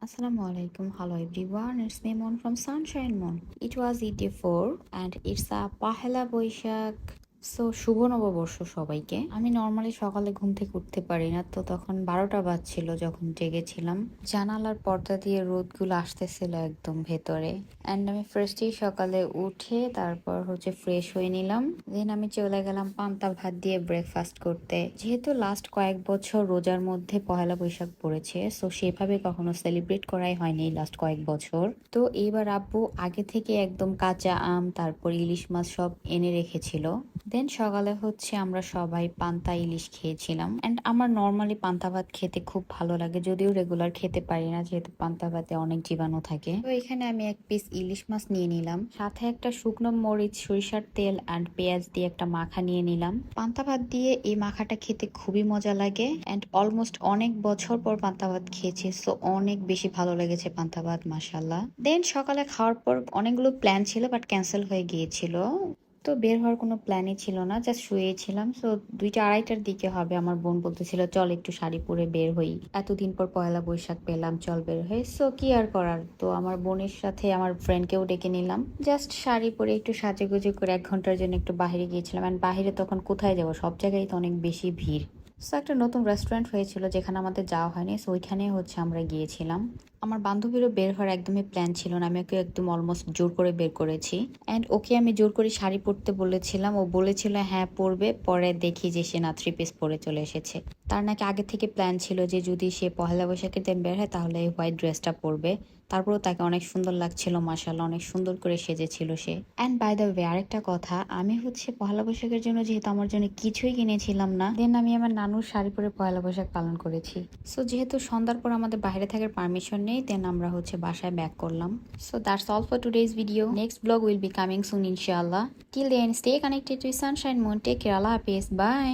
Assalamu alaikum. Hello everyone. It's me Mon from Sunshine Mon. It was ET4 and it's a Pahela Boishak. So শুভ নববর্ষ সবাইকে। আমি normally সকালে ঘুম থেকে উঠতে পারি না, তো তখন 12টা বাজছিল যখন জেগেছিলাম। জানালার পর্দা দিয়ে রোদগুলো আসতেছিল একদম ভেতরে। অ্যান্ড আমি ফার্স্টেই সকালে উঠে তারপর ফ্রেশ হয়ে নিলাম। দেন আমি চলে গেলাম পান্তা ভাত দিয়ে ব্রেকফাস্ট করতে। যেহেতু লাস্ট কয়েক বছর রোজার মধ্যে পহেলা বৈশাখ পড়েছে, সো সেভাবে কখনো সেলিব্রেট করাই হয়নি লাস্ট কয়েক বছর। তো এইবার আব্বু আগে থেকে একদম কাঁচা আম তারপর ইলিশ মাছ সব এনে রেখেছিল। দেন সকালে আমরা সবাই পান্তা ইলিশ খেয়েছিলাম। অ্যান্ড আমার নর্মালি পান্তা ভাত খেতে খুব ভালো লাগে, যদিও রেগুলার খেতে পারি না যেহেতু পান্তা ভাতে অনেক জীবাণু থাকে। তো এখানে আমি এক পিস ইলিশ মাছ নিয়ে নিলাম, সাথে একটা শুকনো মরিচ, সরিষার তেল অ্যান্ড পেঁয়াজ দিয়ে একটা মাখা নিয়ে নিলাম। পান্তা ভাত দিয়ে এই মাখাটা খেতে খুবই মজা লাগে। অ্যান্ড অলমোস্ট অনেক বছর পর পান্তা ভাত খেয়েছি, সো অনেক বেশি ভালো লেগেছে পান্তা ভাত, মাশাল্লাহ। দেন সকালে খাওয়ার পর অনেকগুলো প্ল্যান ছিল বাট ক্যান্সেল হয়ে গিয়েছিল। তো বের হওয়ার কোনো প্ল্যানই ছিল না, জাস্ট শুয়েছিলাম। সো 2টা 2:30টার দিকে হবে, আমার বোন বলতেছিল চল একটু শাড়ি পরে বের হই, এতদিন পর পয়লা বৈশাখ পেলাম, চল বের হই। সো কি আর করার, তো আমার বোনের সাথে আমার ফ্রেন্ডকেও ডেকে নিলাম। জাস্ট শাড়ি পরে একটু সাজুগুজু করে 1 ঘন্টার জন্য একটু বাইরে গিয়েছিলাম। অ্যান্ড বাইরে তখন কোথায় যাবো, সব জায়গায় তো অনেক বেশি ভিড়। সো একটা নতুন রেস্টুরেন্ট হয়েছিল যেখানে আমাদের যাওয়া হয়নি, সো ওইখানে আমরা গিয়েছিলাম। আমার বান্ধবীরও বের হওয়ার একদমই প্ল্যান ছিল না, আমি ওকে একদম অলমোস্ট জোর করে বের করেছি। অ্যান্ড ওকে আমি জোর করে শাড়ি পরতে বলেছিলাম, ও বলেছিল হ্যাঁ পরবে, পরে দেখি যে সে না 3 পিস পরে চলে এসেছে। তার নাকি আগে থেকে প্ল্যান ছিল যে যদি সে পহেলা বৈশাখের দিন বের হয় তাহলে এই হোয়াইট ড্রেসটা পরবে। তারপরেও তাকে অনেক সুন্দর লাগছিল, মাশাআল্লাহ, অনেক সুন্দর করে সেজেছিল সে। অ্যান্ড বাই দ্য ওয়ে আরেকটা কথা, আমি পহেলা বৈশাখের জন্য যেহেতু আমার জন্য কিছুই কিনেছিলাম না, দেন আমি আমার নানুর শাড়ি পরে পহেলা বৈশাখ পালন করেছি। সো যেহেতু সন্ধ্যার পর আমাদের বাইরে থাকার পারমিশন নেই, দেন আমরা বাসায় ব্যাক করলাম। So that's all for today's video. Next blog will be coming soon ইনশাআল্লাহ। Till then stay connected to Sunshine Moon. Take care, আল্লাহ হাফেজ, বাই।